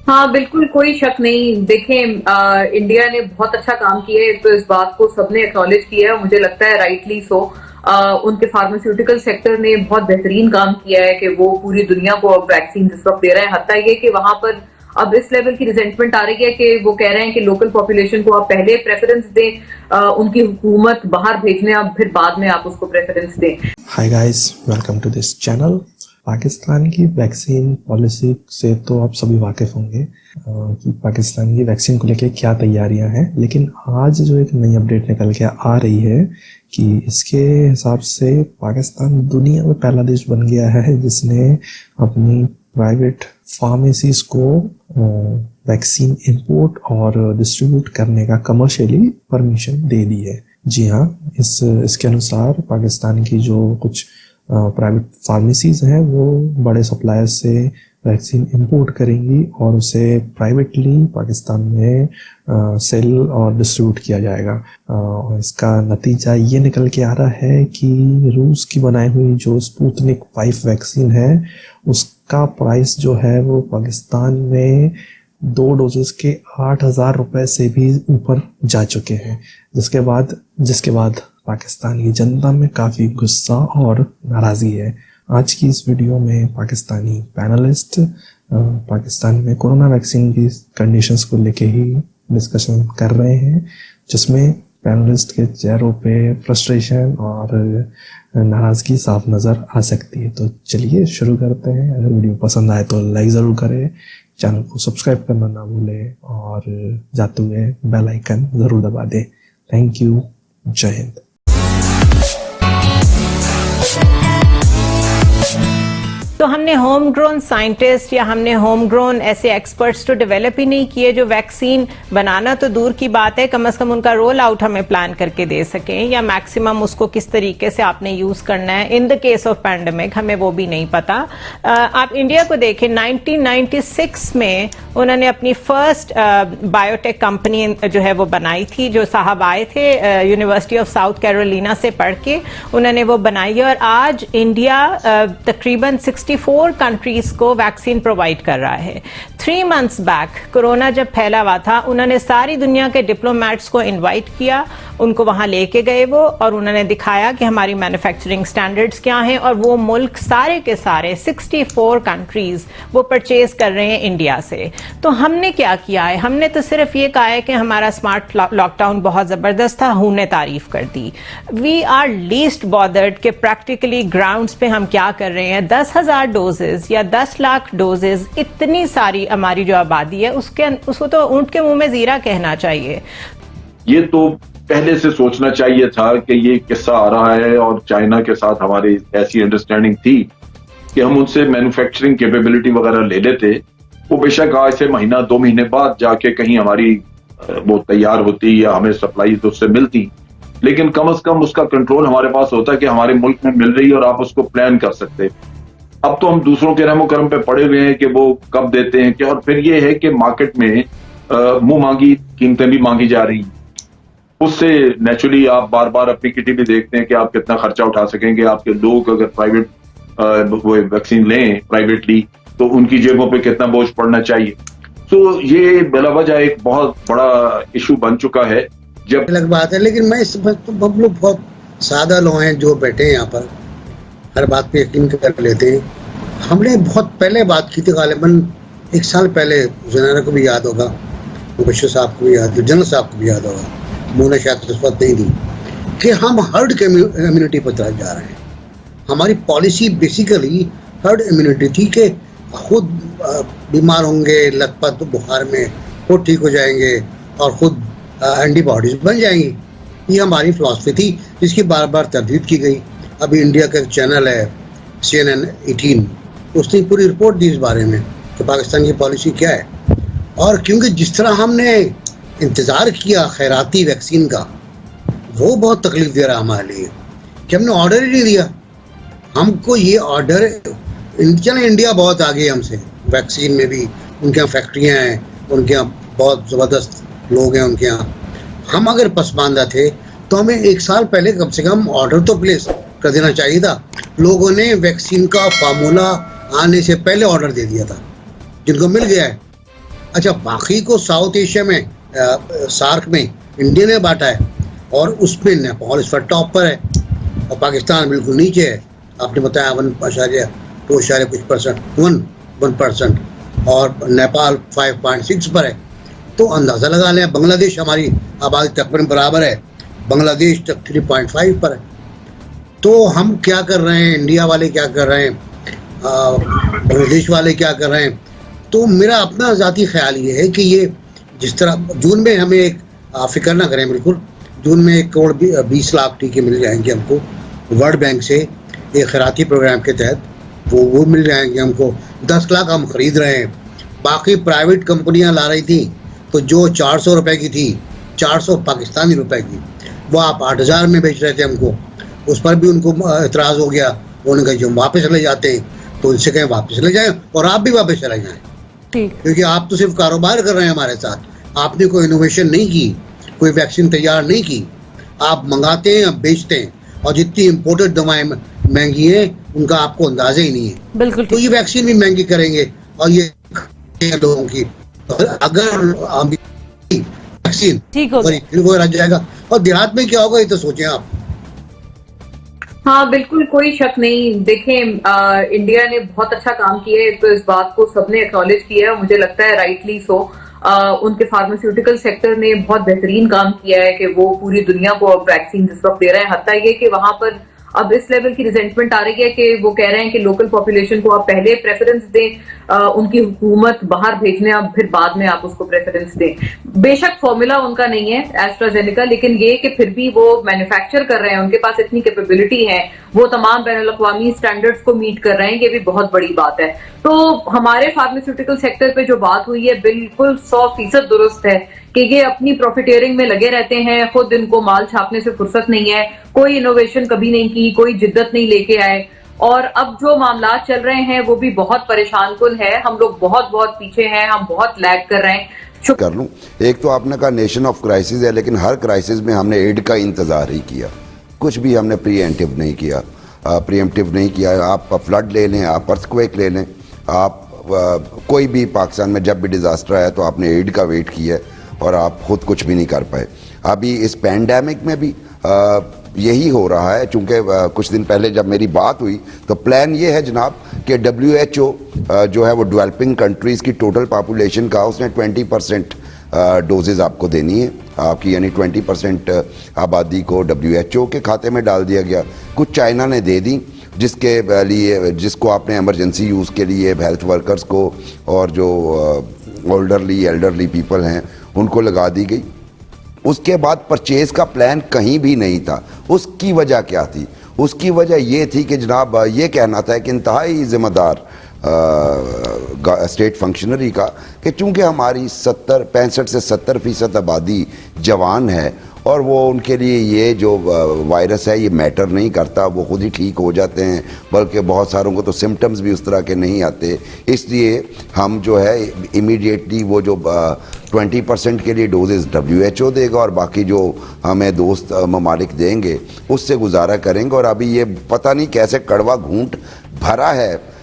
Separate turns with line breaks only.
हाँ बिल्कुल, कोई शक नहीं। देखें, इंडिया ने बहुत अच्छा काम किया है, तो इस बात को सबने एक्नॉलेज किया है, मुझे लगता है राइटली सो। उनके फार्मास्यूटिकल सेक्टर ने बहुत बेहतरीन काम किया है कि वो पूरी दुनिया को अब वैक्सीन इस वक्त दे रहे हैं। हत्ता ये कि वहां पर अब इस लेवल की रिजेंटमेंट आ रही है कि वो कह रहे हैं कि लोकल पॉपुलेशन को आप पहले प्रेफरेंस दें, उनकी हुकूमत बाहर भेजने, अब फिर बाद में आप उसको प्रेफरेंस दें।
Hi guys, welcome to this channel. Pakistan की वैक्सीन पॉलिसी से तो आप सभी वाकिफ़ होंगे कि पाकिस्तान की वैक्सीन को लेकर क्या तैयारियां हैं, लेकिन आज जो एक नई अपडेट निकल के आ रही है कि इसके हिसाब से पाकिस्तान दुनिया में पहला देश बन गया है जिसने अपनी प्राइवेट फार्मेसीज को वैक्सीन इंपोर्ट और डिस्ट्रीब्यूट करने का कमर्शियली परमिशन दे दी है। जी हाँ, इसके अनुसार पाकिस्तान की जो कुछ प्राइवेट फार्मेसीज हैं वो बड़े सप्लायर्स से वैक्सीन इंपोर्ट करेंगी और उसे प्राइवेटली पाकिस्तान में सेल और डिस्ट्रीब्यूट किया जाएगा। और इसका नतीजा ये निकल के आ रहा है कि रूस की बनाई हुई जो स्पुतनिक 5 वैक्सीन है उसका प्राइस जो है वो पाकिस्तान में 2 डोजेस के 8,000 रुपए से भी ऊपर जा चुके हैं, जिसके बाद पाकिस्तान की जनता में काफ़ी गुस्सा और नाराज़गी है। आज की इस वीडियो में पाकिस्तानी पैनलिस्ट पाकिस्तान में कोरोना वैक्सीन की कंडीशंस को लेके ही डिस्कशन कर रहे हैं, जिसमें पैनलिस्ट के चेहरों पे फ्रस्ट्रेशन और नाराज़गी साफ नज़र आ सकती है। तो चलिए शुरू करते हैं। अगर वीडियो पसंद आए तो लाइक ज़रूर करें, चैनल को सब्सक्राइब करना ना भूलें और जाते हुए बेल आइकन ज़रूर दबा दें। Thank you. जय हिंद।
तो हमने होम ग्रोन साइंटिस्ट या हमने होम ग्रोन ऐसे एक्सपर्ट्स तो डेवलप ही नहीं किए जो वैक्सीन बनाना तो दूर की बात है, कम से कम उनका रोल आउट हमें प्लान करके दे सकें, या मैक्सिमम उसको किस तरीके से आपने यूज करना है in the case of pandemic हमें वो भी नहीं पता। आप इंडिया को देखें, 1996 में उन्होंने अपनी फर्स्ट बायोटेक कंपनी जो है वो बनाई थी, जो साहब आए थे यूनिवर्सिटी ऑफ साउथ कैरोलिना से पढ़ के उन्होंने वो बनाई है। और आज इंडिया तकरीबन 64 कंट्रीज को वैक्सीन प्रोवाइड कर रहा है। 3 मंथ्स बैक कोरोना जब फैला हुआ था, उन्होंने सारी दुनिया के डिप्लोमेट्स को इनवाइट किया, उनको वहां लेके गए वो, और उन्होंने दिखाया कि हमारी मैन्युफैक्चरिंग स्टैंडर्ड्स क्या हैं, और वो मुल्क सारे के सारे 64 कंट्रीज वो परचेज कर रहे हैं इंडिया से। तो हमने क्या किया है? हमने तो सिर्फ ये कहा है कि हमारा स्मार्ट लॉकडाउन बहुत जबरदस्त था, हमने तारीफ कर दी। वी आर लीस्ट बॉदर्ड कि प्रैक्टिकली ग्राउंड्स पे हम क्या कर रहे हैं। 10,000 डोजेज या 10 लाख डोजेज, इतनी सारी हमारी जो आबादी है उसको तो ऊंट के मुंह में जीरा कहना चाहिए।
ये तो पहले से सोचना चाहिए था कि ये किस्सा आ रहा है, और चाइना के साथ हमारी ऐसी अंडरस्टैंडिंग थी कि हम उनसे मैन्युफैक्चरिंग कैपेबिलिटी वगैरह ले लेते। वो बेशक आज से महीना 2 महीने बाद जाके कहीं हमारी वो तैयार होती या हमें सप्लाई उससे मिलती, लेकिन कम से कम उसका कंट्रोल हमारे पास होता कि हमारे मुल्क में मिल रही है और आप उसको प्लान कर सकते। अब तो हम दूसरों के रहमो करम पे पड़े हुए हैं कि वो कब देते हैं क्या, और फिर ये है कि मार्केट में मुंह मांगी कीमतें भी मांगी जा रही हैं। उससे नेचुरली आप बार बार अपनी किटी भी देखते हैं कि आप कितना खर्चा उठा सकेंगे। आपके लोग अगर प्राइवेट वो वैक्सीन लें प्राइवेटली तो उनकी जेबों पे कितना बोझ पड़ना चाहिए। तो ये बिला वजह एक बहुत बड़ा इशू बन चुका है। जब
अलग बात है, लेकिन मैं हम लोग बहुत सादा लोग हैं जो बैठे हैं यहाँ पर, हर बात पे यकीन कर लेते हैं। हमने बहुत पहले बात की थी, गालिबन 1 साल पहले, ज़नारा को भी याद होगा, मुबश्शिर साहब को भी याद होगा, जनरल साहब को भी याद होगा, मोना शायद उस वक्त नहीं थी, कि हम हर्ड इम्यूनिटी पर तरफ जा रहे हैं। हमारी पॉलिसी बेसिकली हर्ड इम्यूनिटी थी कि खुद बीमार होंगे लथपथ बुखार में, खुद ठीक हो जाएंगे और खुद एंटीबॉडीज बन जाएंगी। ये हमारी फिलॉसफी थी जिसकी बार बार तरदीद की गई। अभी इंडिया का एक चैनल है CNN 18, उसने पूरी रिपोर्ट दी इस बारे में कि पाकिस्तान की पॉलिसी क्या है। और क्योंकि जिस तरह हमने इंतज़ार किया खैराती वैक्सीन का, वो बहुत तकलीफ दे रहा हमारे लिए कि हमने ऑर्डर ही नहीं दिया। हमको ये ऑर्डर, चले इंडिया बहुत आगे हमसे वैक्सीन में भी, उनके यहाँ फैक्ट्रियाँ हैं, उनके यहाँ बहुत ज़बरदस्त लोग हैं उनके यहाँ। हम अगर पसमानदा थे तो हमें 1 साल पहले कम से कम ऑर्डर तो प्लेस कर देना चाहिए था। लोगों ने वैक्सीन का फार्मूला आने से पहले ऑर्डर दे दिया था, जिनको मिल गया है अच्छा, बाकी को साउथ एशिया में सार्क में इंडिया ने बांटा है और उसमें नेपाल इस पर टॉप पर है और पाकिस्तान बिल्कुल नीचे है। आपने बताया 1% और नेपाल 5.6 पर है। तो अंदाज़ा लगा लें, बांग्लादेश हमारी आबादी तकरीबन बराबर है, बांग्लादेश 3.5 पर है। तो हम क्या कर रहे हैं, इंडिया वाले क्या कर रहे हैं, बांग्लादेश वाले क्या कर रहे हैं। तो मेरा अपना ज़ाती ख्याल ये है कि ये जिस तरह जून में हमें एक, फिक्र ना करें बिल्कुल, जून में 1 करोड़ 20 लाख टीके मिल जाएंगे हमको वर्ल्ड बैंक से एक खैराती प्रोग्राम के तहत। वो मिल जाएंगे हमको। 10 लाख हम खरीद रहे हैं। बाकी प्राइवेट कंपनियां ला रही थी तो जो 400 रुपए की थी, 400 पाकिस्तानी रुपए की, वो आप 8000 में बेच रहे थे हमको। उस पर भी उनको एतराज़ हो गया। उन्होंने कहा जो वापस चले जाते हैं तो उनसे कहें वापस चले जाएं और आप भी वापस चले जाएं, क्योंकि आप तो सिर्फ कारोबार कर रहे हैं हमारे साथ। आपने कोई इनोवेशन नहीं की, कोई वैक्सीन तैयार नहीं की। आप मंगाते हैं, आप बेचते हैं और जितनी इम्पोर्टेड दवाएं महंगी हैं उनका आपको अंदाजा ही नहीं है।
बिल्कुल।
तो ये वैक्सीन भी महंगी करेंगे और ये लोगों की, अगर वैक्सीन
ठीक हो
वो रह जाएगा और देहात में क्या होगा ये तो सोचें आप।
हाँ बिल्कुल, कोई शक नहीं। देखें, इंडिया ने बहुत अच्छा काम किया है, तो इस बात को सबने एक्नॉलेज किया है और मुझे लगता है राइटली सो। उनके फार्मास्यूटिकल सेक्टर ने बहुत बेहतरीन काम किया है कि वो पूरी दुनिया को अब वैक्सीन जिस वक्त दे रहे हैं। हत्ता ये कि वहां पर अब इस लेवल की रिजेंटमेंट आ रही है कि वो कह रहे हैं कि लोकल पॉपुलेशन को आप पहले प्रेफरेंस दें, उनकी हुकूमत बाहर भेजने, अब फिर बाद में आप उसको प्रेफरेंस दें। बेशक फॉर्मूला उनका नहीं है एस्ट्राजेनेका, लेकिन ये कि फिर भी वो मैन्युफैक्चर कर रहे हैं, उनके पास इतनी कैपेबिलिटी है, वो तमाम बैनुल-अक़वामी स्टैंडर्ड्स को मीट कर रहे हैं, ये भी बहुत बड़ी बात है। तो हमारे फार्मास्यूटिकल सेक्टर पे जो बात हुई है बिल्कुल 100% दुरुस्त है कि ये अपनी प्रॉफिटियरिंग में लगे रहते हैं, खुद इनको माल छापने से फुर्सत नहीं है, कोई इनोवेशन कभी नहीं की, कोई जिद्दत नहीं लेके आए। और अब जो मामला चल रहे हैं वो भी बहुत परेशान कुन है। हम लोग बहुत बहुत पीछे हैं, हम बहुत लैग कर रहे हैं।
कर लूं, एक तो आपने कहा नेशन ऑफ क्राइसिस है, लेकिन हर क्राइसिस में हमने एड का इंतजार ही किया, कुछ भी हमने प्रीएम्प्टिव नहीं किया। आप फ्लड ले लें, आप अर्थक्वेक ले लें, आप कोई भी पाकिस्तान में जब भी डिजास्टर आया तो आपने एड का वेट किया और आप खुद कुछ भी नहीं कर पाए। अभी इस पैंडेमिक में भी यही हो रहा है, चूंकि कुछ दिन पहले जब मेरी बात हुई तो प्लान ये है जनाब कि WHO जो है वो डेवलपिंग कंट्रीज़ की टोटल पॉपुलेशन का उसने 20% डोजेज़ आपको देनी है आपकी, यानी 20% आबादी को WHO के खाते में डाल दिया गया। कुछ चाइना ने दे दी, जिसके लिए जिसको आपने इमरजेंसी यूज़ के लिए हेल्थ वर्कर्स को और जो एल्डरली पीपल हैं उनको लगा दी गई। उसके बाद परचेज का प्लान कहीं भी नहीं था। उसकी वजह क्या थी? उसकी वजह ये थी कि जनाब ये कहना था कि इंतहाई ज़िम्मेदार स्टेट फंक्शनरी का कि चूँकि हमारी 65 से 70% आबादी जवान है और वो उनके लिए ये जो वायरस है ये मैटर नहीं करता, वो खुद ही ठीक हो जाते हैं, बल्कि बहुत सारों को तो सिम्टम्स भी उस तरह के नहीं आते। इसलिए हम जो है इमीडिएटली वो जो 20% के लिए डोजेज़ WHO देगा और बाकी जो हमें दोस्त ममालिक देंगे उससे गुजारा करेंगे। और अभी ये पता नहीं कैसे कड़वा घूंट भरा है